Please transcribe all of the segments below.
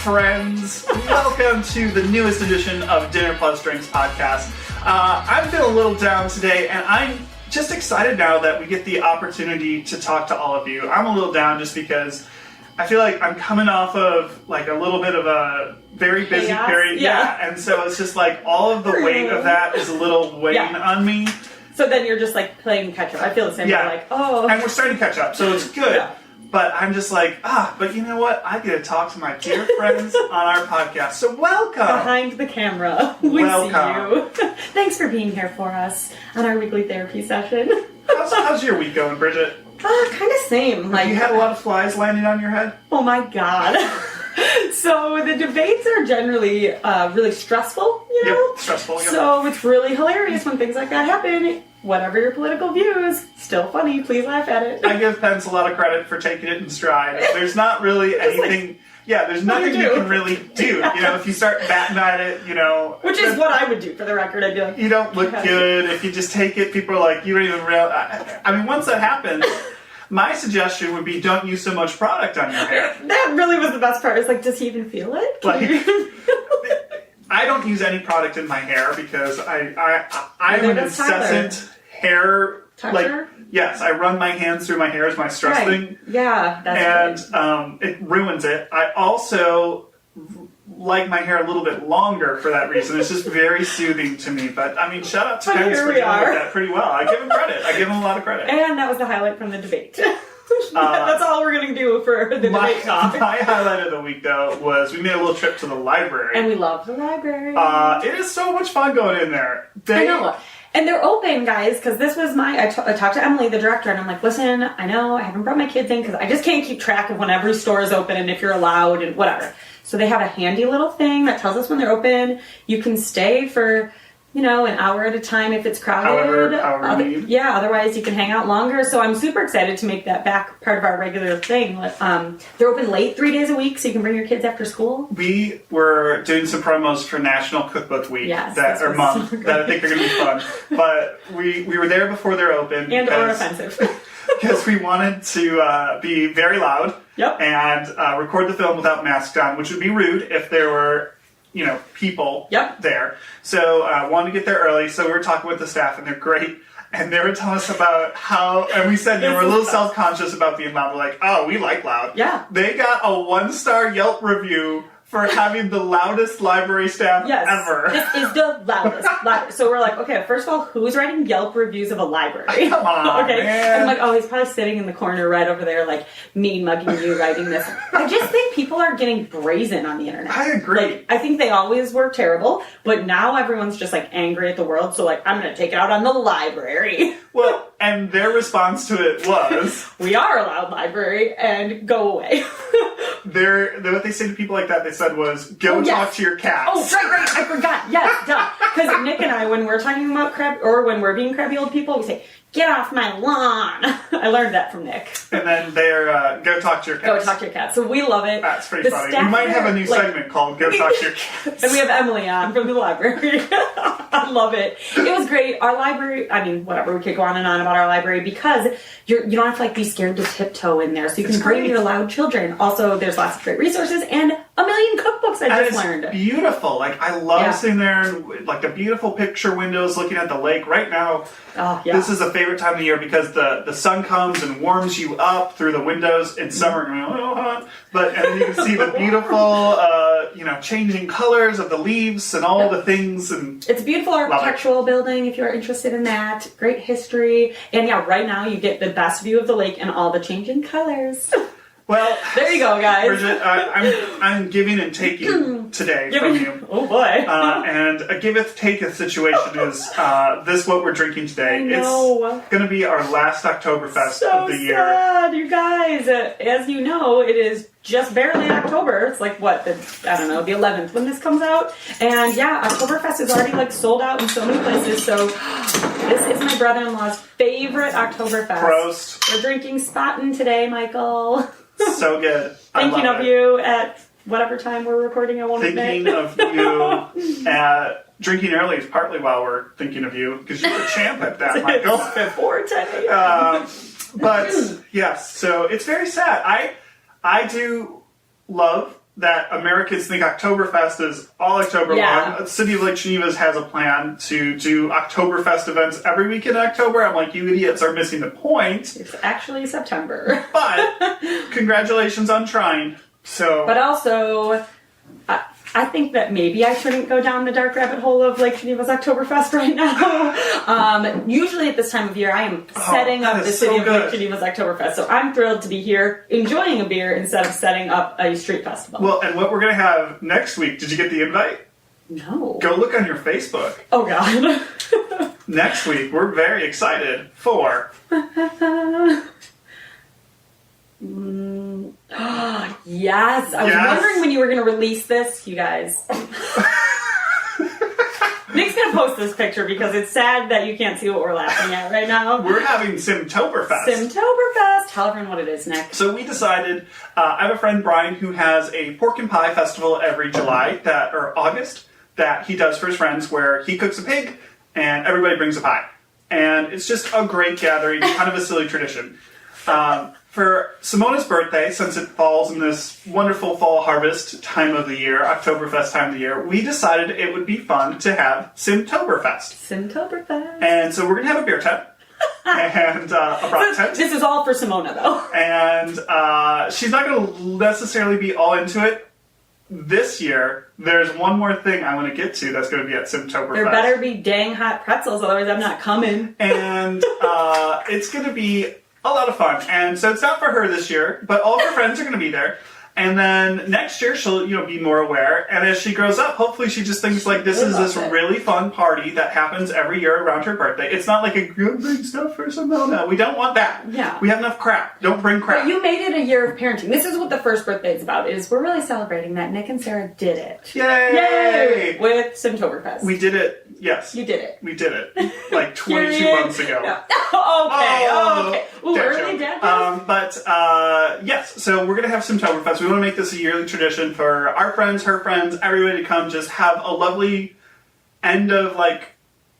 friends. Welcome to the newest edition of Dinner Plus Drinks podcast. I'm feeling a little down today, and I'm just excited now that we get the opportunity to talk to all of you. I'm a little down just because I feel like I'm coming off of like a little bit of a very busy period. Yeah, and so it's just like all of the weight of that is a little weighing on me. So then you're just like playing catch up. I feel the same way, like, oh. And we're starting to catch up, so it's good. Yeah. But I'm just like, but you know what? I get to talk to my dear friends on our podcast. So welcome. Behind the camera. We welcome. See you. Thanks for being here for us on our weekly therapy session. How's your week going, Bridget? Kind of same. Like, you had a lot of flies landing on your head? Oh my God. So the debates are generally really stressful, you know? Yep, stressful, yep. So it's really hilarious when things like that happen. Whatever your political views, still funny. Please laugh at it. I give Pence a lot of credit for taking it in stride. There's not really anything... there's nothing you can really do. You know, if you start batting at it, you know... Which is what I would do, for the record. I'd be like... You don't look good. If you just take it, people are like, you don't even realize... I mean, once that happens... My suggestion would be don't use so much product on your hair. That really was the best part. It's like, does he even feel it? I don't use any product in my hair because I'm an incessant hair toucher. Yes, I run my hands through my hair as my stress thing. Yeah, that's and it ruins it. I also like my hair a little bit longer for that reason. It's just very soothing to me. But I mean, shout out to Pence for dealing with that pretty well. I give him credit. I give him a lot of credit. And that was the highlight from the debate. That's all we're going to do for the debate talk. My highlight of the week, though, was we made a little trip to the library. And we love the library. It is so much fun going in there. I know. And they're open, guys, because this was I talked to Emily, the director, and I'm like, listen, I know I haven't brought my kids in because I just can't keep track of when every store is open and if you're allowed and whatever. So they have a handy little thing that tells us when they're open. You can stay for, an hour at a time if it's crowded. However you need. Yeah, otherwise you can hang out longer. So I'm super excited to make that back part of our regular thing. They're open late 3 days a week, so you can bring your kids after school. We were doing some promos for National Cookbook Week month that I think are going to be fun. But we were there before they're open. And or offensive. Because we wanted to be very loud. Yep. And record the film without masks on, which would be rude if there were, people there. So wanted to get there early, so we were talking with the staff, and they're great. And they were telling us about how, and we said they were a little self-conscious about being loud. We're like, oh, we like loud. Yeah. They got a 1-star Yelp review for having the loudest library staff ever. This is the loudest library. So we're like, okay, first of all, who's writing Yelp reviews of a library? Come on, okay. man. I'm like, oh, he's probably sitting in the corner right over there, like, mean mugging you writing this. I just think people are getting brazen on the internet. I agree. Like, I think they always were terrible, but now everyone's just, like, angry at the world, so, like, I'm going to take it out on the library. Well, and their response to it was... We are a loud library, and go away. What they say to people like that, they said was, go talk to your cats. Oh, right, I forgot. Yes, duh. Because Nick and I, when we're talking about when we're being crabby old people, we say, get off my lawn. I learned that from Nick. And then they're, go talk to your cats. Go talk to your cats. So we love it. That's pretty funny. We might have a new segment called Go Talk to Your Cats. And we have Emily on from the library. I love it. It was great. Our library, whatever, we could go on and on about our library because you don't have to be scared to tiptoe in there. So you can bring your loud children. Also, there's lots of great resources and a million cookbooks I just learned. Beautiful. I love sitting there and the beautiful picture windows looking at the lake. Right now, this is a favorite time of the year because the sun comes and warms you up through the windows. In summer, a little hot, and you can see the beautiful, changing colors of the leaves and all the things. And it's a beautiful architectural building if you're interested in that. Great history. And right now you get the best view of the lake and all the changing colors. Well, there you go, guys. Bridget, I'm giving and taking today from you. Oh boy! And a giveth taketh situation is this what we're drinking today. I know. It's going to be our last Oktoberfest of the year. Sad, you guys. As you know, it is just barely October. It's like what the 11th when this comes out. And Oktoberfest is already sold out in so many places. So this is my brother-in-law's favorite Oktoberfest. Prost. We're drinking Spaten today, Michael. So good. Thinking of you at whatever time we're recording. I won't admit. Thinking of you at drinking early is partly why we're thinking of you because you're a champ at that, Michael. It's before 10 a.m. But yes, so it's very sad. I do love that Americans think Oktoberfest is all October long. The city of Lake Geneva has a plan to do Oktoberfest events every week in October. I'm like, you idiots are missing the point. It's actually September. But congratulations on trying. But also, I think that maybe I shouldn't go down the dark rabbit hole of Lake Geneva's Oktoberfest right now. Usually at this time of year, I am setting up the city of Lake Geneva's Oktoberfest. So I'm thrilled to be here enjoying a beer instead of setting up a street festival. Well, and what we're going to have next week, did you get the invite? No. Go look on your Facebook. Oh, God. Next week, we're very excited for... Yes, I was wondering when you were going to release this, you guys. Nick's going to post this picture because it's sad that you can't see what we're laughing at right now. We're having Simtoberfest. Simtoberfest. Tell everyone what it is, Nick. So we decided, I have a friend, Brian, who has a pork and pie festival every August, that he does for his friends, where he cooks a pig and everybody brings a pie. And it's just a great gathering, kind of a silly tradition. For Simona's birthday, since it falls in this wonderful fall harvest time of the year, Oktoberfest time of the year, we decided it would be fun to have Simtoberfest. Simtoberfest. And so we're going to have a beer tent. And a brat tent. This is all for Simona, though. And she's not going to necessarily be all into it this year. There's one more thing I want to get to that's going to be at Simtoberfest. There better be dang hot pretzels, otherwise I'm not coming. And it's going to be a lot of fun. And so it's not for her this year, but all of her friends are going to be there. And then next year she'll, be more aware. And as she grows up, hopefully she just thinks like this is this really fun party that happens every year around her birthday. It's not like a good big stuff for Simona. We don't want that. Yeah. We have enough crap. Don't bring crap. But you made it a year of parenting. This is what the first birthday is about. Is we're really celebrating that Nick and Sarah did it. Yay! With Simtoberfest. We did it. Yes. You did it. We did it. Like 22 months ago. No. Okay. Ooh, early dad jokes? Yes, so we're going to have Simtoberfest. We want to make this a yearly tradition for our friends, her friends, everybody to come just have a lovely end of,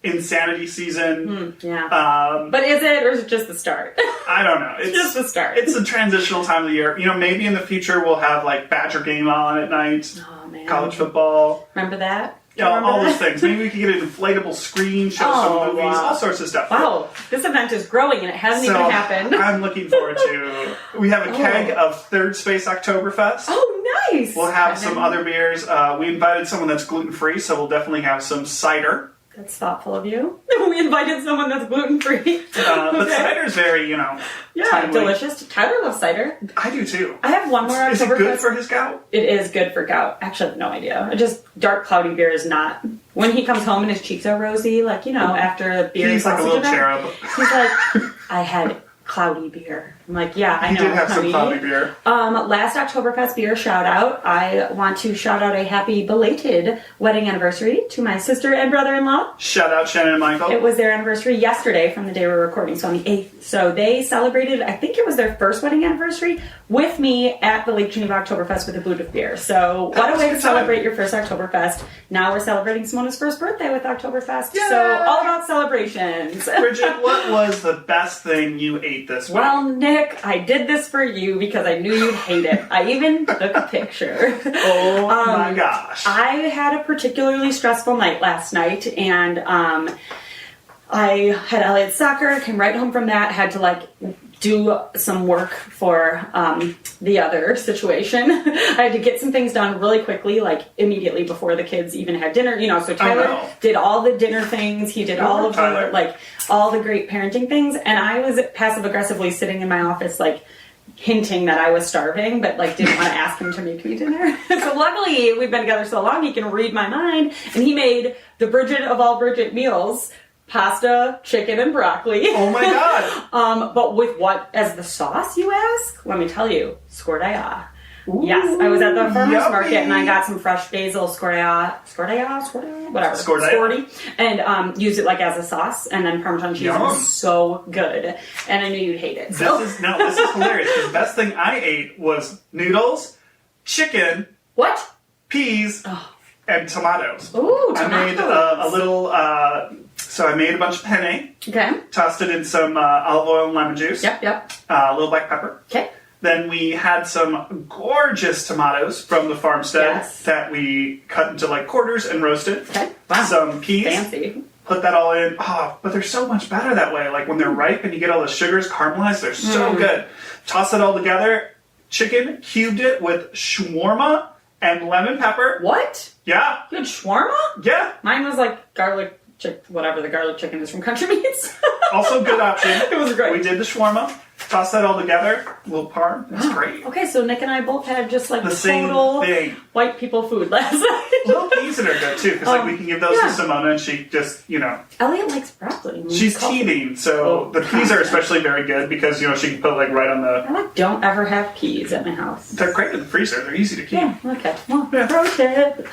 insanity season. But is it, or is it just the start? I don't know. It's just the start. It's a transitional time of the year. Maybe in the future we'll have, Badger game on at night. Oh, man. College football. Remember that? All those things. Maybe we could get an inflatable screen, show some movies, all sorts of stuff. Wow, this event is growing and it hasn't even happened. I'm looking forward to. We have a keg of Third Space Oktoberfest. Oh, nice. We'll have some other beers. We invited someone that's gluten-free, so we'll definitely have some cider. That's thoughtful of you. We invited someone that's gluten-free. But cider's very, timely. Delicious. Tyler loves cider. I do too. I have one more. Is it good for his gout? It is good for gout. Actually, I have no idea. Just dark, cloudy beer is not. When he comes home and his cheeks are rosy, after the beer. He's like a little cherub. He's like, I had cloudy beer. I'm like, yeah, I know. He did have some cloudy beer. Last Oktoberfest beer shout out. I want to shout out a happy belated wedding anniversary to my sister and brother-in-law. Shout out Shannon and Michael. It was their anniversary yesterday from the day we're recording, so on the 8th. So they celebrated, I think it was their first wedding anniversary, with me at the Lake Geneva Oktoberfest with a boot of beer. So what a way to celebrate your first Oktoberfest. Now we're celebrating Simona's first birthday with Oktoberfest. Yay! So all about celebrations. Bridget, what was the best thing you ate this week? Well, Nick, I did this for you because I knew you'd hate it. I even took a picture. Oh my gosh. I had a particularly stressful night last night, and I had Elliot's soccer, came right home from that, had to do some work for the other situation. I had to get some things done really quickly, immediately before the kids even had dinner. So Tyler did all the dinner things. He did all of the all the great parenting things, and I was passive aggressively sitting in my office hinting that I was starving, but didn't want to ask him to make me dinner. So luckily we've been together so long he can read my mind, and he made the Bridget of all Bridget meals. Pasta, chicken, and broccoli. Oh my god! But with what as the sauce, you ask? Let me tell you, scordaia. Yes, I was at the farmer's market and I got some fresh basil, scordaia, whatever, scordy, and used it as a sauce, and then Parmesan cheese. It was so good, and I knew you'd hate it. So. This is hilarious. The best thing I ate was noodles, chicken, peas, and tomatoes. Ooh, tomatoes. I made a little. So I made a bunch of penne. Okay. Tossed it in some olive oil and lemon juice. Yep. A little black pepper. Okay. Then we had some gorgeous tomatoes from the farmstead Yes. that we cut into like quarters and roasted. Okay. Wow. Some peas. Fancy. Put that all in. Oh, but they're so much better that way. Like when they're ripe and you get all the sugars caramelized, they're so good. Toss it all together. Chicken, cubed it with shawarma and lemon pepper. What? Yeah. You had shawarma? Yeah. Mine was like garlic whatever the garlic chicken is from Country Meats. Also good option. It was great. We did the shawarma. Toss that all together. A little parm. It's great. Okay, so Nick and I both had just like The same total thing. white people food last night. Little peas in are good too, because like we can give those to Simona and she just, Elliot likes broccoli. she's teething, so the peas are especially very good because, she can put like right on the... I don't ever have peas at my house. They're great in the freezer. They're easy to keep. Yeah, okay. Well, pro tip.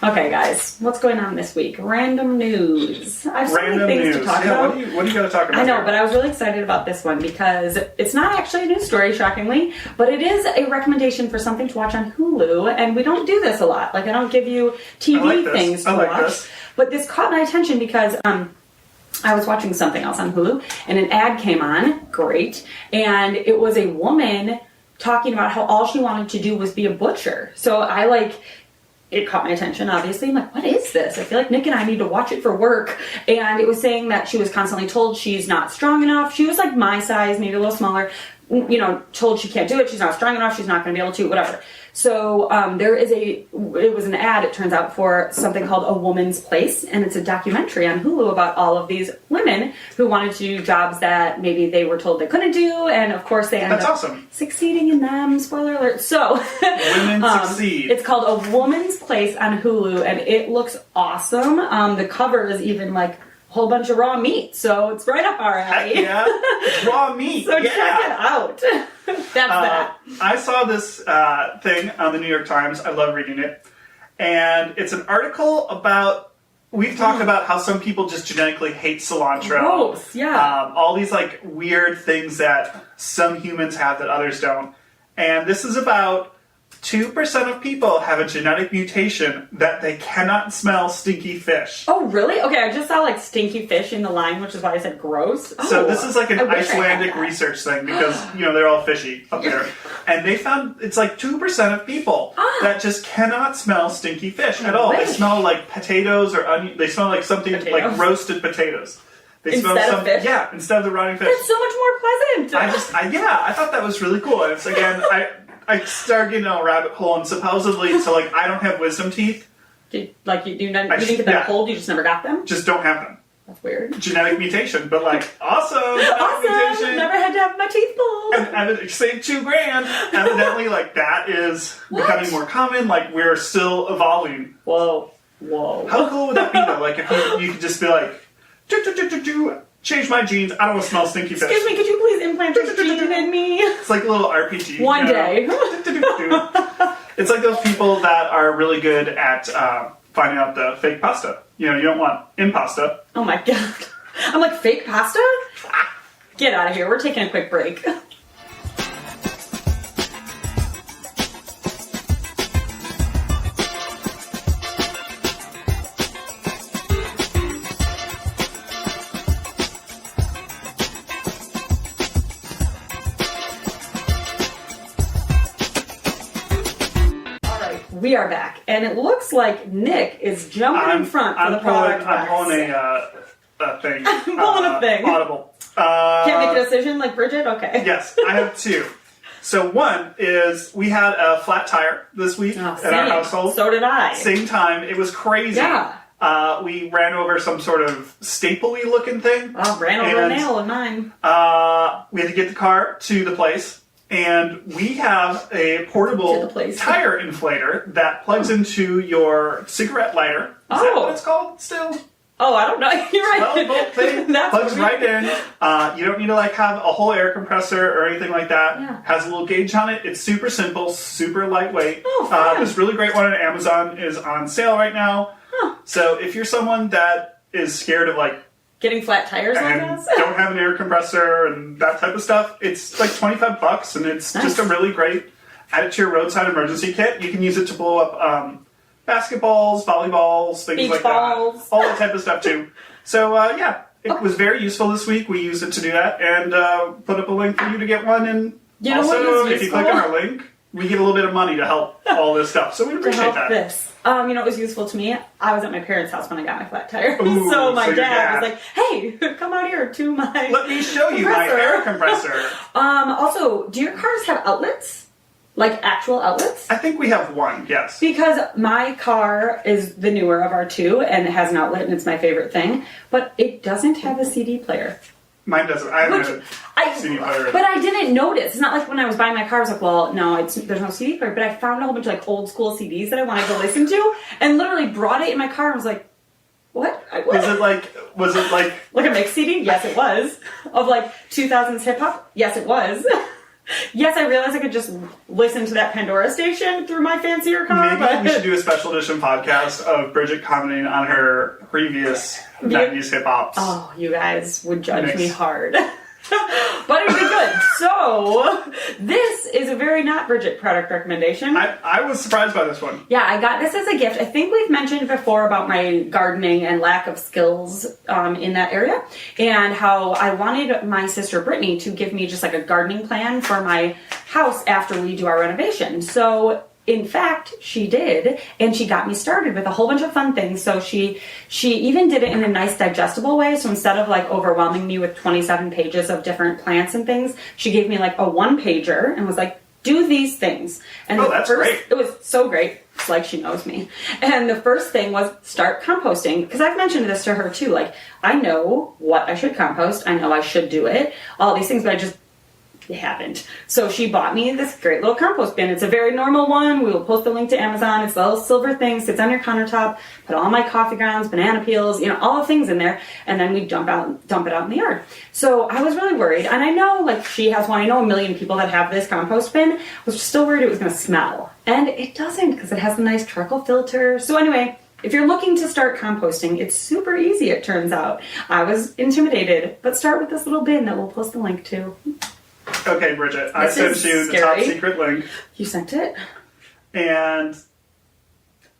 Okay, guys, what's going on this week? Random news. I have so many things to talk about. What do you got to talk about? I know, here? but I was really excited about this one because it's not actually a news story, shockingly, but it is a recommendation for something to watch on Hulu, and we don't do this a lot. Like, I don't give you TV things to watch, but this caught my attention because I was watching something else on Hulu, and an ad came on, great, and it was a woman talking about how all she wanted to do was be a butcher. So it caught my attention, obviously. I'm like, what is this? I feel like Nick and I need to watch it for work. And it was saying that she was constantly told she's not strong enough. She was like my size, maybe a little smaller, told she can't do it. She's not strong enough. She's not going to be able to, whatever. So it was an ad, it turns out, for something called A Woman's Place. And it's a documentary on Hulu about all of these women who wanted to do jobs that maybe they were told they couldn't do. And of course they ended up succeeding in them. Spoiler alert. So women succeed. It's called A Woman's Place on Hulu. And it looks awesome. The cover is even like whole bunch of raw meat, so it's right up our alley. Yeah, raw meat. So check it out. That's that. I saw this thing on the New York Times. I love reading it, and it's an article about. We've talked about how some people just genetically hate cilantro. Gross, yeah. All these like weird things that some humans have that others don't, and this is about 2% of people have a genetic mutation that they cannot smell stinky fish. Oh, really? Okay, I just saw like stinky fish in the line, which is why I said gross. So this is like an Icelandic research thing because, they're all fishy up there. And they found it's like 2% of people that just cannot smell stinky fish at all. They smell like potatoes or onion. They smell like something like roasted potatoes. They smell instead of fish? Yeah, instead of the rotting fish. That's so much more pleasant. I thought that was really cool. And it's again, I started getting down a rabbit hole, and supposedly, I don't have wisdom teeth. You didn't get that cold, you just never got them? Just don't have them. That's weird. Genetic mutation, but awesome! Mutation. Never had to have my teeth pulled. And saved $2,000. Evidently, that is becoming more common. We're still evolving. Whoa. How cool would that be, though? If you could just be like, change my genes. I don't want to smell stinky fish. Excuse me, could you please implant this gene in me? It's like a little RPG. One day. It's like those people that are really good at finding out the fake pasta. You don't want impasta. Oh my god. I'm like, fake pasta? Get out of here. We're taking a quick break. We are back, and it looks like Nick is jumping in front for the product. I'm pulling a thing. I'm pulling a thing. Audible. Can't make a decision like Bridget? Okay. Yes, I have two. So one is we had a flat tire this week at our household. So did I. Same time. It was crazy. Yeah. We ran over some sort of staple-y looking thing. Well, ran over a nail in mine. We had to get the car to the place. And we have a portable tire inflator that plugs into your cigarette lighter. Is that what it's called still? Oh, I don't know. You're right. 12-volt thing plugs right in. You don't need to have a whole air compressor or anything like that. Yeah. Has a little gauge on it. It's super simple, super lightweight. Oh, fun. This really great one on Amazon is on sale right now. Huh. So if you're someone that is scared of getting flat tires and don't have an air compressor and that type of stuff, it's like $25 and it's just a really great add it to your roadside emergency kit. You can use it to blow up basketballs, volleyballs, things like balls. that. All that type of stuff too. So it was very useful this week. We used it to do that and put up a link for you to get one and You know also, what is if you click on our link, we get a little bit of money to help all this stuff. So we appreciate that. This. You know what was useful to me? I was at my parents' house when I got my flat tire. Ooh, so my your dad was like, hey, come out here to my Let me show you my air compressor. Also, do your cars have outlets? Like actual outlets? I think we have one, yes. Because my car is the newer of our two and it has an outlet and it's my favorite thing, but it doesn't have a CD player. Mine doesn't. I have a CD player. But I didn't notice. It's not like when I was buying my car, I was like, well, no, there's no CD player. But I found a whole bunch of like old school CDs that I wanted to listen to and literally brought it in my car and was like, what? Was it like Like a mix CD? Yes, it was. Of like 2000s hip hop? Yes, it was. Yes, I realized I could just listen to that Pandora station through my fancier car. Maybe we should do a special edition podcast of Bridget commenting on her previous 90s hip hops. Oh, you guys would judge Mix. me hard. But it would be good. So, this is a very not Bridget product recommendation. I was surprised by this one. Yeah, I got this as a gift. I think we've mentioned before about my gardening and lack of skills in that area, and how I wanted my sister Brittany to give me just like a gardening plan for my house after we do our renovation. So, in fact, she did, and she got me started with a whole bunch of fun things. So she even did it in a nice digestible way. So instead of like overwhelming me with 27 pages of different plants and things, she gave me like a 1-pager and was like, do these things. And that's great. It was so great. It's like she knows me. And the first thing was start composting, because I've mentioned this to her too. Like, I know what I should compost. I know I should do it. All these things, but I just haven't. So she bought me this great little compost bin. It's a very normal one. We will post the link to Amazon. It's a little silver thing, sits on your countertop. Put all my coffee grounds, banana peels, all the things in there, and then we dump it out in the yard. So I was really worried, and I know like she has one. I know a million people that have this compost bin. I was still worried it was going to smell, and it doesn't because it has a nice charcoal filter. So anyway, if you're looking to start composting, it's super easy. It turns out. I was intimidated, but start with this little bin that we'll post the link to. Okay, Bridget, I sent you the top secret link. You sent it? And...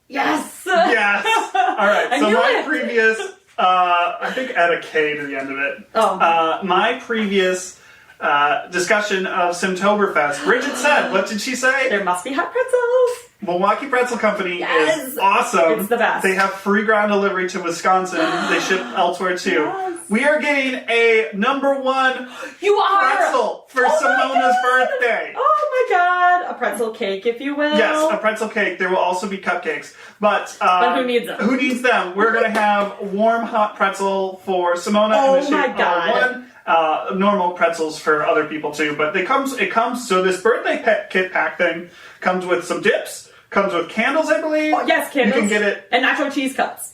Yes! Yes! Alright, so my it. previous... I think add a K to the end of it. Oh. My previous discussion of Oktoberfest, Bridget said, what did she say? There must be hot pretzels! Milwaukee Pretzel Company Yes. is awesome. It's the best. They have free ground delivery to Wisconsin. They ship elsewhere too. Yes. We are getting a #1 pretzel for Simona's birthday. Oh my god. A pretzel cake, if you will. Yes, a pretzel cake. There will also be cupcakes. But who needs them? Who needs them? We're going to have warm, hot pretzel for Simona in the shape of one. Normal pretzels for other people too. But it comes, so this birthday kit pack thing comes with some dips, comes with candles, I believe. Oh, yes, candles. You can get it. And nacho cheese cups.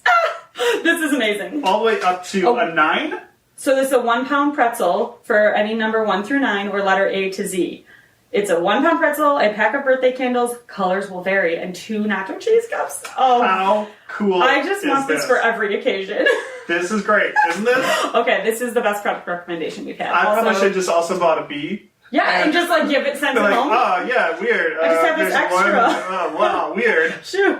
This is amazing. All the way up to a 9. So this is a 1-pound pretzel for any number 1 through 9 or letter A to Z. It's a 1-pound pretzel, a pack of birthday candles, colors will vary, and 2 nacho cheese cups. Oh, how cool! I just want this for every occasion. This is great, isn't this? Okay, this is the best product recommendation we've had. I probably should just also bought a bee. Yeah, and just like give it sense like, home. Oh yeah, weird. I just have this extra. Wow, weird. Shoot.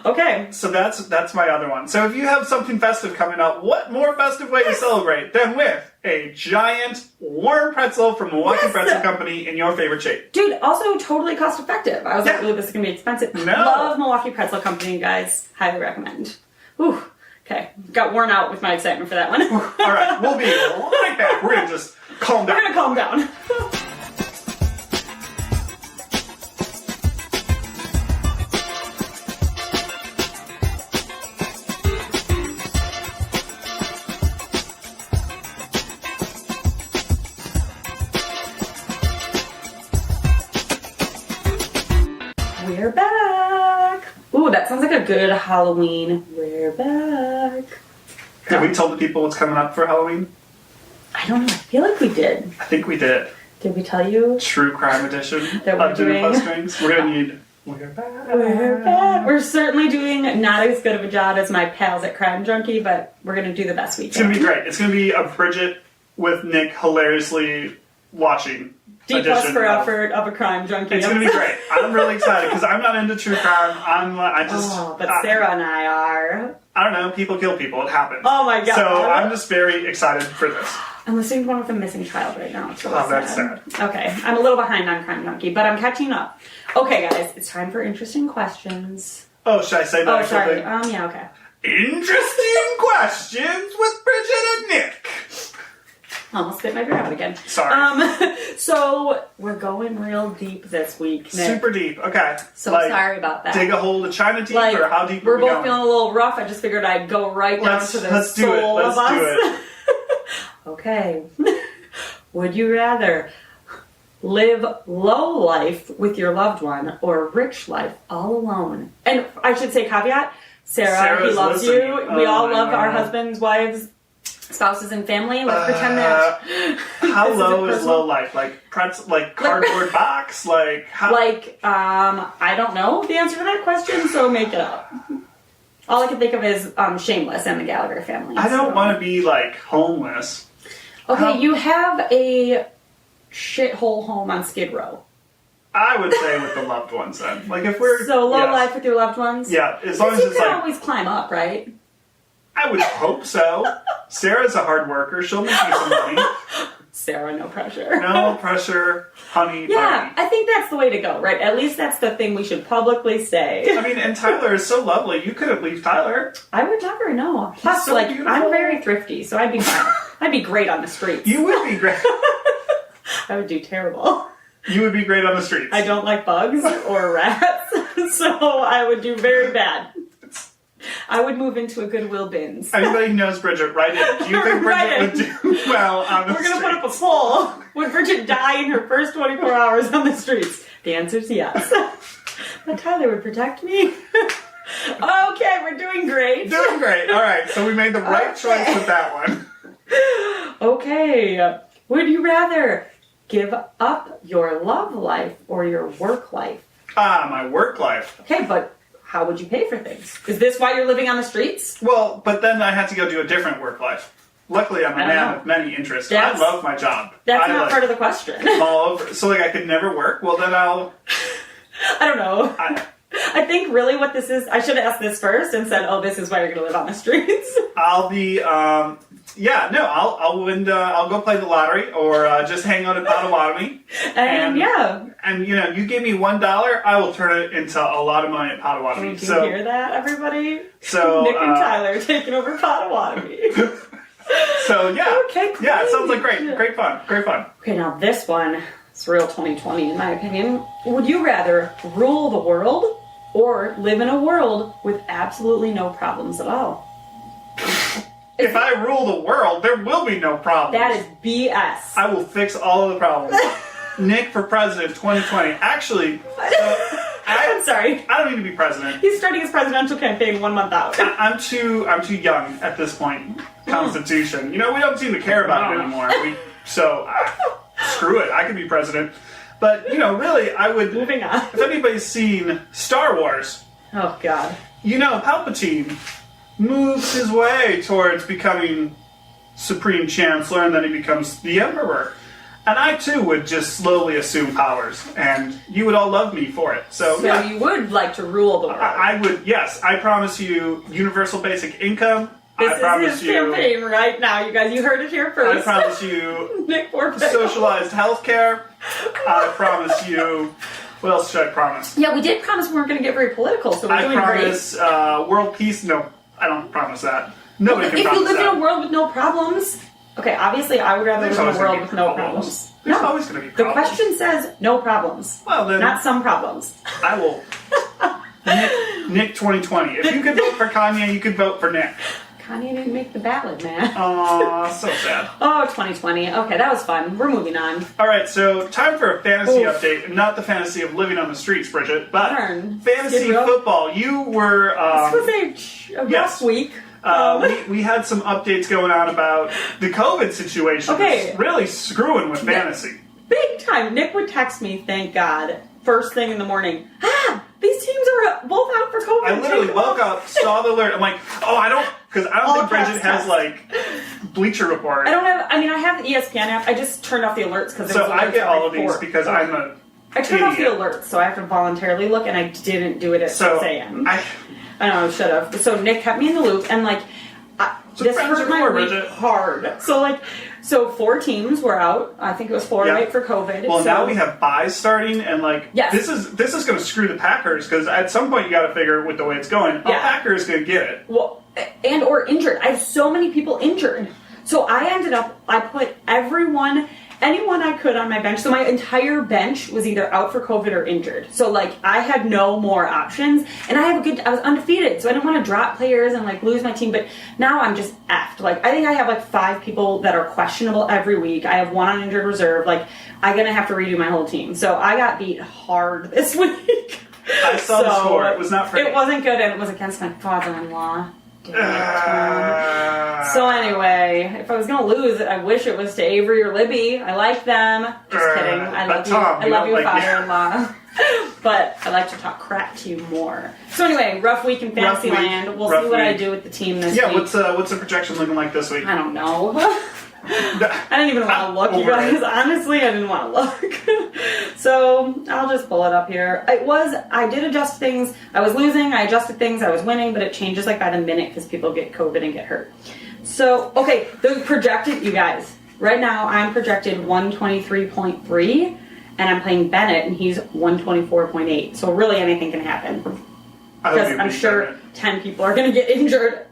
Okay. So that's my other one. So if you have something festive coming up, what more festive way to celebrate than with a giant warm pretzel from Milwaukee Pretzel Company in your favorite shape? Dude, also totally cost effective. I was like, ooh, this is gonna be expensive. No. Love Milwaukee Pretzel Company, guys. Highly recommend. Ooh. Okay. Got worn out with my excitement for that one. All right, we'll be right back. We're gonna just calm down. We're gonna calm down. We're back. Ooh, that sounds like a good Halloween. We're back. Have we told the people what's coming up for Halloween? I don't know. I feel like we did. I think we did. Did we tell you? True crime edition that we're of Dinner doing. Plus Strings. We're gonna need. We're back. We're back. We're certainly doing not as good of a job as my pals at Crime Junkie, but we're gonna do the best we can. It's gonna be great. It's gonna be a Bridget with Nick hilariously watching. D plus for effort of a Crime Junkie. It's gonna be great. I'm really excited because I'm not into true crime. But Sarah and I are. I don't know. People kill people. It happens. Oh my god. So I'm just very excited for this. I'm listening to one with a missing child right now. It's really that's sad. Okay, I'm a little behind on Crime Donkey, but I'm catching up. Okay, guys, it's time for interesting questions. Oh, should I say that? Oh, sorry. Yeah, okay. Interesting questions with Bridget and Nick. Almost spit my beer out again. Sorry. So we're going real deep this week, Nick. Super deep. Okay. So sorry about that. Dig a hole to China deep, or how deep we're are we both going? feeling a little rough. I just figured I'd go right down to the soul of us. Let's do it. Okay. Would you rather live low life with your loved one or rich life all alone? And I should say caveat, Sarah, he loves listening. you. We all love our husbands, wives, spouses, and family. Let's pretend that. How low is low life? Like cardboard box? Like how? I don't know the answer to that question, so make it up. All I can think of is Shameless and the Gallagher family. I don't want to be like homeless. Okay, you have a shithole home on Skid Row. I would say with the loved ones then. Like if we're life with your loved ones. Yeah, as long as it's you can like always climb up, right? I would hope so. Sarah's a hard worker. She'll make you some money. Sarah, no pressure. No pressure, honey. Yeah, buddy. I think that's the way to go, right? At least that's the thing we should publicly say. I mean, and Tyler is so lovely. You couldn't leave Tyler. I would never know. Plus, so beautiful. I'm very thrifty, so I'd be fine. I'd be great on the streets. You would be great. I would do terrible. You would be great on the streets. I don't like bugs or rats, so I would do very bad. I would move into a Goodwill bins. Anybody who knows Bridget, write in. Do you think Bridget would do well on the streets? We're going to put up a poll. Would Bridget die in her first 24 hours on the streets? The answer is yes. But Tyler would protect me. Okay, we're doing great. Doing great. All right, so we made the right choice with that one. Okay. Would you rather give up your love life or your work life? My work life. Okay, but how would you pay for things? Is this why you're living on the streets? Well, but then I had to go do a different work life. Luckily, I'm a man with many interests. I love my job. That's not part of the question. All over. So, I could never work? Well, then I'll... I don't know. I think really what this is, I should have asked this first and said, oh, this is why you're going to live on the streets. I'll be, I'll go play the lottery or just hang out at Potawatomi. And you gave me $1, I will turn it into a lot of money at Potawatomi. Did you hear that, everybody? So Nick and Tyler taking over Potawatomi. So yeah, okay, great. Yeah, it sounds like great fun. Okay, now this one, it's real 2020 in my opinion. Would you rather rule the world or live in a world with absolutely no problems at all? If I rule the world, there will be no problems. That is BS. I will fix all of the problems. Nick for president 2020. Actually, I'm sorry. I don't need to be president. He's starting his presidential campaign 1 month out. I'm too young at this point. Constitution. We don't seem to care about it anymore. Screw it. I could be president. But, really, I would... Moving on. If anybody's seen Star Wars... Oh, God. Palpatine moves his way towards becoming Supreme Chancellor, and then he becomes the Emperor. And I, too, would just slowly assume powers, and you would all love me for it. So yeah. You would like to rule the world. I would, yes. I promise you universal basic income. This is his campaign right now, you guys. You heard it here first. I promise you Nick socialized health care. I promise you... What else should I promise? Yeah, we did promise we weren't going to get very political, so we're doing great. I promise world peace. No, I don't promise that. Nobody can promise that. If you live in a world with no problems... Okay, obviously I would rather live in a world with no problems. There's always going to be problems. The question says no problems. Well, then... Not some problems. I will... Nick 2020. If you could vote for Kanye, you could vote for Nick. Kanye didn't make the ballot, man. Aw, so sad. Oh, 2020. Okay, that was fun. We're moving on. All right, so time for a fantasy update. Not the fantasy of living on the streets, Bridget, but fantasy football. You were... this was a rough week. We had some updates going on about the COVID situation. Okay. Really screwing with fantasy. Big time. Nick would text me, thank God, first thing in the morning. These teams are both out for COVID. I literally woke up, saw the alert. I'm like, because I don't think Bridget has Bleacher Report. I have the ESPN app. I just turned off the alerts because I get all of these because I'm I turned off the alerts, so I have to voluntarily look, and I didn't do it at 6 a.m. I know, I should have. So Nick kept me in the loop, and this hurt my week hard. So So 4 teams were out. I think it was 4 right for COVID. Well, so, now we have buys starting, and this is going to screw the Packers because at some point you got to figure with the way it's going, a Packer is going to get it. Well, and or injured. I have so many people injured. So I put anyone I could on my bench. So my entire bench was either out for COVID or injured. So I had no more options, and I was undefeated. So I didn't want to drop players and lose my team. But now I'm just effed. I think I have 5 people that are questionable every week. I have 1 on injured reserve. I'm gonna have to redo my whole team. So I got beat hard this week. I saw the score. It was not pretty. It wasn't good, and it was against my father-in-law. So anyway, if I was gonna lose it, I wish it was to Avery or Libby. I like them. Just kidding. I love you. I love you, father-in-law. But I like to talk crap to you more. So anyway, rough week in Fantasyland. We'll see what I do with the team this week. Yeah, what's the projection looking like this week? I don't know. I didn't even want to look, you guys. Honestly, I didn't want to look. So I'll just pull it up here. I did adjust things. I was losing, I adjusted things, I was winning, but it changes by the minute because people get COVID and get hurt. So, okay, the projected, you guys, right now I'm projected 123.3, and I'm playing Bennett, and he's 124.8. So really anything can happen. Because I'm sure Bennett. 10 people are going to get injured.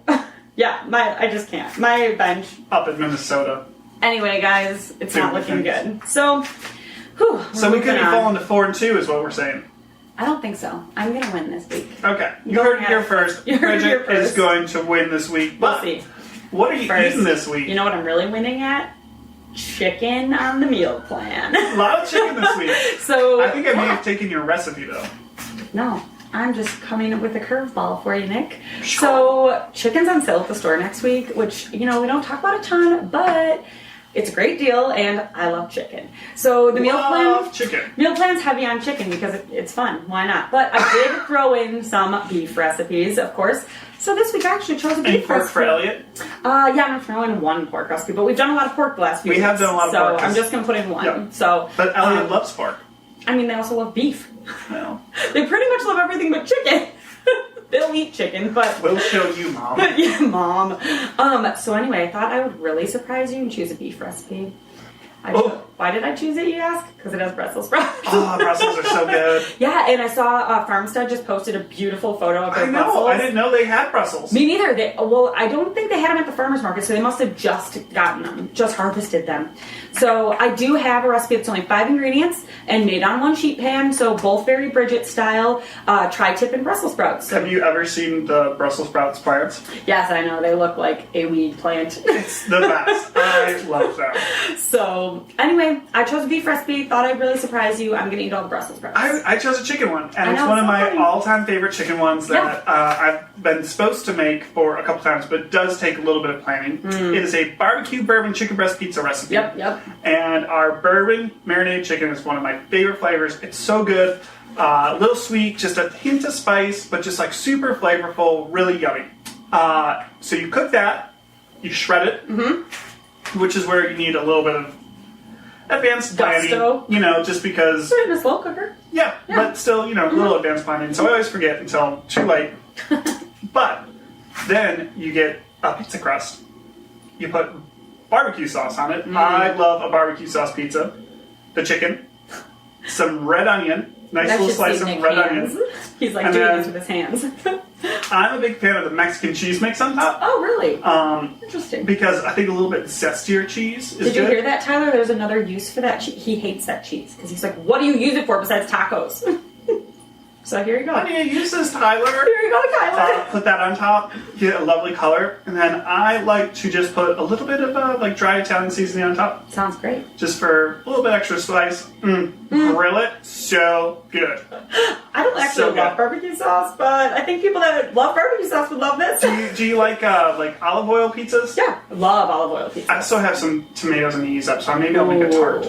Yeah, I just can't. My bench. Up in Minnesota. Anyway, guys, it's not looking good. So, so we could be falling to 4-2 is what we're saying. I don't think so. I'm going to win this week. Okay. You heard it here first. Bridget is going to win this week. But we'll see. What are you eating this week? You know what I'm really winning at? Chicken on the meal plan. A lot of chicken this week. So I think I may have taken your recipe, though. No. I'm just coming up with a curveball for you, Nick. So, chicken's on sale at the store next week, which, we don't talk about a ton, but it's a great deal, and I love chicken. So, the meal plan's heavy on chicken because it's fun. Why not? But I did throw in some beef recipes, of course. So, this week I actually chose a beef pork recipe. for Elliot? Yeah, I'm going to throw in 1 pork recipe, but we've done a lot of pork the last few weeks. We have done a lot of pork. So, I'm just going to put in 1. Yep. So, but Elliot loves pork. I mean, they also love beef. Well. They pretty much love everything but chicken. They'll eat chicken, but... We'll show you, Mom. Yeah, Mom. So anyway, I thought I would really surprise you and choose a beef recipe. Why did I choose it, you ask? Because it has Brussels sprouts. Oh, Brussels are so good. Yeah, and I saw Farmstead just posted a beautiful photo of their Brussels. I didn't know they had Brussels. Me neither. I don't think they had them at the farmer's market, so they must have just gotten them, just harvested them. So I do have a recipe that's only 5 ingredients and made on 1 sheet pan, so both very Bridget style, tri-tip and Brussels sprouts. Have you ever seen the Brussels sprouts plants? Yes, I know. They look like a weed plant. It's the best. I love them. So, anyway, I chose a beef recipe. Thought I'd really surprise you. I'm going to eat all the Brussels sprouts. I chose a chicken one, and it's one of my all-time favorite chicken ones that I've been supposed to make for a couple times, but it does take a little bit of planning. It is a barbecue bourbon chicken breast pizza recipe. Yep. And our bourbon marinated chicken is one of my favorite flavors. It's so good. A little sweet, just a hint of spice, but just super flavorful, really yummy. So you cook that, you shred it, which is where you need a little bit of advanced planning. Just because... Put it in a slow cooker. Yeah, but still, a little advanced planning. So I always forget until too late. But then you get a pizza crust. You put barbecue sauce on it. I love a barbecue sauce pizza. The chicken. Some red onion. Nice little slice of red onion. He's doing this with his hands. I'm a big fan of the Mexican cheese mix on top. Oh, really? Interesting. Because I think a little bit zestier cheese is good. Did you hear that, Tyler? There's another use for that cheese. He hates that cheese because he's like, what do you use it for besides tacos? So here you go. What do you use this, Tyler? Here you go, Tyler. Put that on top, get a lovely color, and then I like to just put a little bit of dry Italian seasoning on top. Sounds great. Just for a little bit extra spice. Grill it, so good. I don't actually love barbecue sauce, but I think people that love barbecue sauce would love this. Do you like olive oil pizzas? Yeah, I love olive oil pizzas. I also have some tomatoes in the up, so maybe I'll make a tart.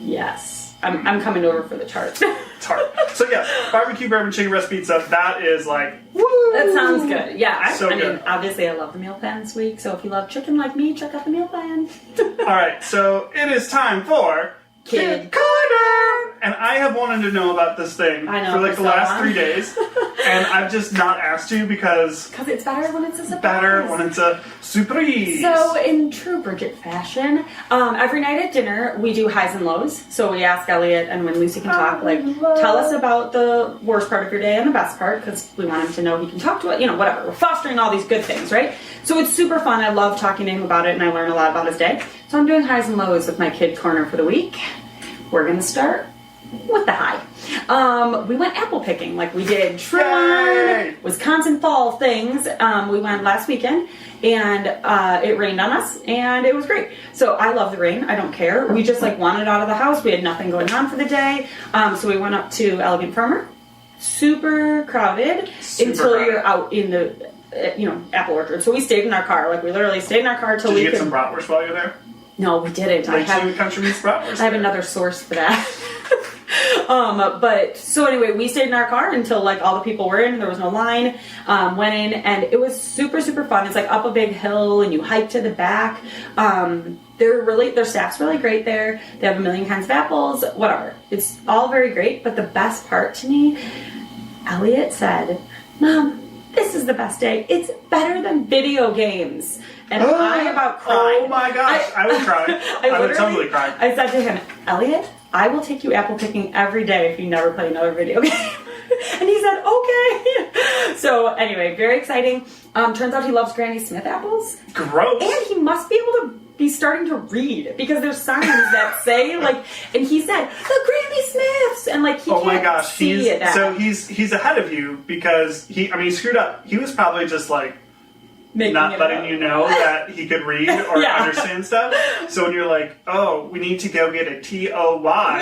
Yes. I'm coming over for the tart. Tart. So yeah, barbecue bourbon chicken breast pizza, that is woo! That sounds good. Yeah, I mean, obviously I love the meal plan this week, so if you love chicken like me, check out the meal plan. Alright, so it is time for Kid Corner! And I have wanted to know about this thing for the last 3 days. And I've just not asked you because it's better when it's a surprise. Better when it's a surprise. So in true Bridget fashion, every night at dinner we do highs and lows. So we ask Elliot, and when Lucy can talk, like, tell us about the worst part of your day and the best part, because we want him to know he can talk to it, whatever. We're fostering all these good things, right? So it's super fun. I love talking to him about it, and I learn a lot about his day. So I'm doing highs and lows with my kid corner for the week. We're going to start with the high. We went apple picking, like we did True Wisconsin fall things. We went last weekend, and it rained on us, and it was great. So I love the rain. I don't care. We just wanted out of the house. We had nothing going on for the day. So we went up to Elegant Farmer. Super crowded until you're out in the apple orchard. So we stayed in our car. We literally stayed in our car till Did you get some bratwurst while you're there? No, we didn't. I have another source for that. But so anyway, we stayed in our car until all the people were in. There was no line. Went in, and it was super, super fun. It's up a big hill, and you hike to the back. Their staff's really great there. They have a million kinds of apples, whatever. It's all very great. But the best part to me, Elliot said, "Mom, this is the best day. It's better than video games." And I about cried. Oh my gosh, I would cry. I would totally cry. I said to him, "Elliot, I will take you apple picking every day if you never play another video game." And he said, "Okay." So anyway, very exciting. Turns out he loves Granny Smith apples. Gross. And he must be able to be starting to read, because there's signs that say and he said, "The Granny Smiths," and he oh my can't gosh, see it. So he's ahead of you because he screwed up. He was probably just not letting you know that he could read or understand stuff. So when you're "Oh, we need to go get a TOY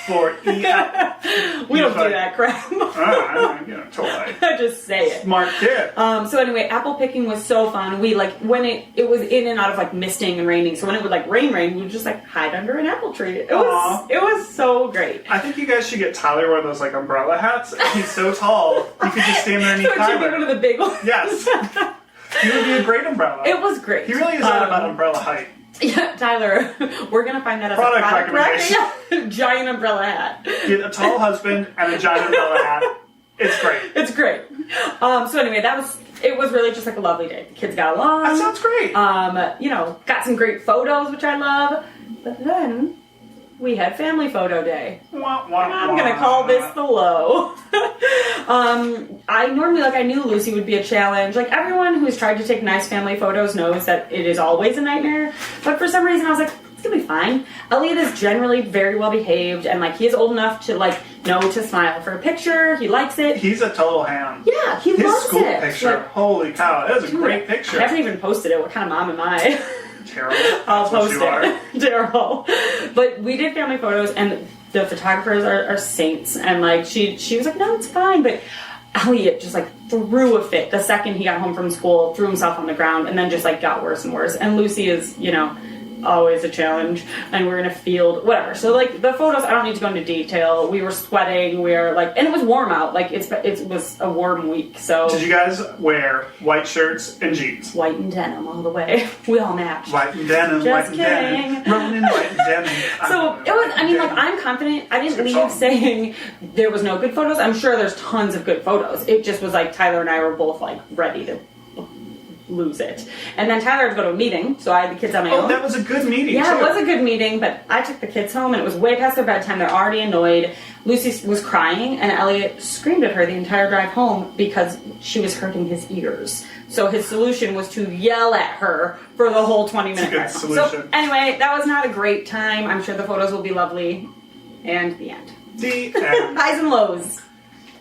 for EF." We don't do that crap. Totally. I just say it. Smart kid. So anyway, apple picking was so fun. We when it was in and out of misting and raining. So when it would rain, we would just hide under an apple tree. It was so great. I think you guys should get Tyler one of those umbrella hats. He's so tall, you could just stand there and eat Tyler. Would you be one of the big ones? Yes. He would be a great umbrella. It was great. He really is not about umbrella height. Yeah, Tyler, we're going to find that as product a product recommendation. Giant umbrella hat. Get a tall husband and a giant umbrella hat. It's great. It's great. So anyway, it was really just a lovely day. The kids got along. That sounds great. Got some great photos, which I love. But then we had family photo day. I'm going to call this the low. I normally, I knew Lucy would be a challenge. Everyone who's tried to take nice family photos knows that it is always a nightmare. But for some reason, I was it's going to be fine. Elliot is generally very well behaved, and he is old enough to know to smile for a picture. He likes it. He's a total ham. Yeah, he loves it. His school picture, holy cow, that was a great picture. I haven't even posted it. What kind of mom am I? Terrible. I'll post it. Terrible. But we did family photos, and the photographers are saints. And she was "No, it's fine." But Elliot just threw a fit the second he got home from school, threw himself on the ground, and then just got worse and worse. And Lucy is, always a challenge, and we're in a field, whatever. So the photos, I don't need to go into detail. We were sweating, we were and it was warm out. It was a warm week. So did you guys wear white shirts and jeans? White and denim all the way. We all matched. White and denim. Just white kidding. And denim. Rolling in white and denim. So it was. I'm confident. I didn't leave saying there was no good photos. I'm sure there's tons of good photos. It just was Tyler and I were both ready to lose it. And then Tyler had to go to a meeting, so I had the kids on my own. Oh, that was a good meeting, Yeah, too. It was a good meeting, but I took the kids home, and it was way past their bedtime. They're already annoyed. Lucy was crying, and Elliot screamed at her the entire drive home because she was hurting his ears. So his solution was to yell at her for the whole 20-minute drive home. So anyway, that was not a great time. I'm sure the photos will be lovely. And the end. The end. Highs and lows.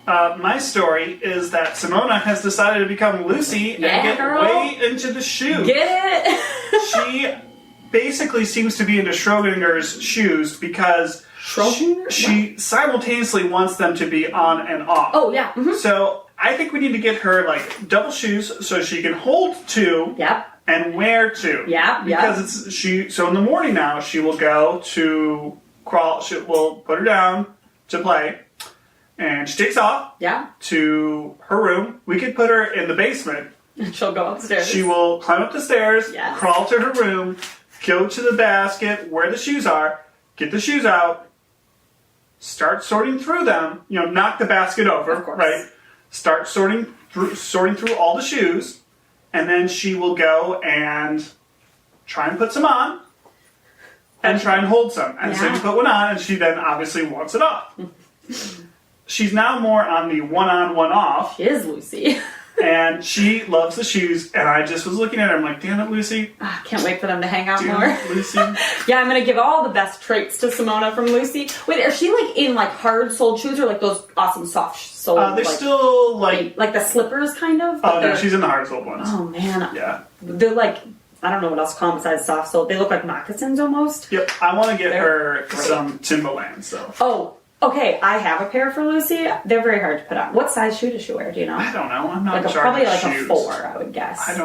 My story is that Simona has decided to become Lucy and get way into the shoe. Get it? She basically seems to be into Schrodinger's shoes because she simultaneously wants them to be on and off. Oh, yeah. Mm-hmm. So I think we need to get her double shoes so she can hold two and wear two. Yeah. Because so in the morning now she will go to crawl. We'll put her down to play. And she takes off to her room. We could put her in the basement. She'll go upstairs. She will climb up the stairs, crawl to her room, go to the basket where the shoes are, get the shoes out, start sorting through them, knock the basket over, of course. right? start sorting through all the shoes, and then she will go and try and put some on, and try and hold some. And so you put one on, and she then obviously wants it off. She's now more on the one-on, one-off. She is Lucy. And she loves the shoes, and I just was looking at her, I'm like, damn it, Lucy. Can't wait for them to hang out more. Lucy. Yeah, I'm going to give all the best traits to Simona from Lucy. Wait, are she like in like hard-soled shoes or like those awesome soft-soled? They're still like... Like the slippers kind of? Oh, no, she's in the hard-soled ones. Oh, man. Yeah. They're like, I don't know what else to call them besides soft-soled. They look like moccasins almost. Yep, I want to get her some Timberlands, though. Oh, okay, I have a pair for Lucy. They're very hard to put on. What size shoe does she wear? Do you know? I don't know. I'm not like in charge probably of like shoes. A 4, I would guess. I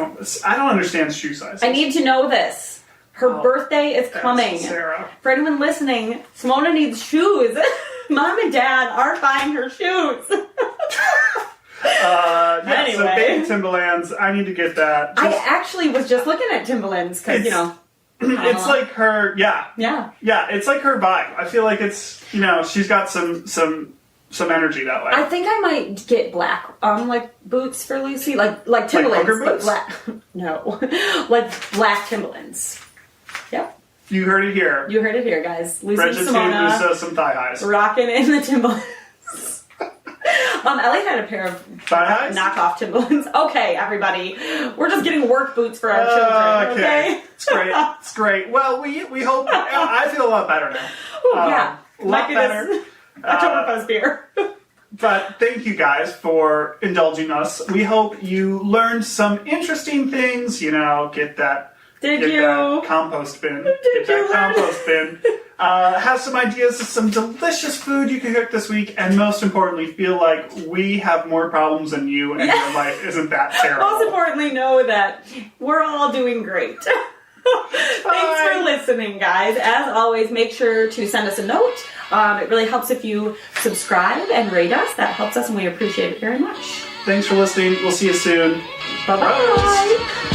don't understand shoe sizes. I need to know this. Her birthday is coming. Sarah. For anyone listening, Simona needs shoes. Mom and Dad aren't buying her shoes. Anyway. So baby Timberlands, I need to get that. I actually was just looking at Timberlands because, you know. It's like her, Yeah. Yeah, it's like her vibe. I feel like it's, you know, she's got some energy that way. I think I might get black, like boots for Lucy, like Timberlands, hooker but boots? black. No, like black Timberlands. Yep, You heard it here. you heard it here, guys. Lucy Bridget Simona Nick, some thigh highs. rocking in the Timberlands. Ellie had a pair of Thigh highs? knockoff Timberlands. Okay, everybody, we're just getting work boots for our children. Okay, It's great. It's great. Well, we hope. I feel a lot better now. Ooh, yeah, A lot better. Oktoberfest beer. But thank you guys for indulging us. We hope you learned some interesting things. You know, get that compost bin. Get that compost bin. Have some ideas of some delicious food you can cook this week, and most importantly, feel like we have more problems than you, and your life isn't that terrible. Most importantly, know that we're all doing great. Thanks for listening, guys. As always, make sure to send us a note. It really helps if you subscribe and rate us. That helps us, and we appreciate it very much. Thanks for listening. We'll see you soon. Bye-bye.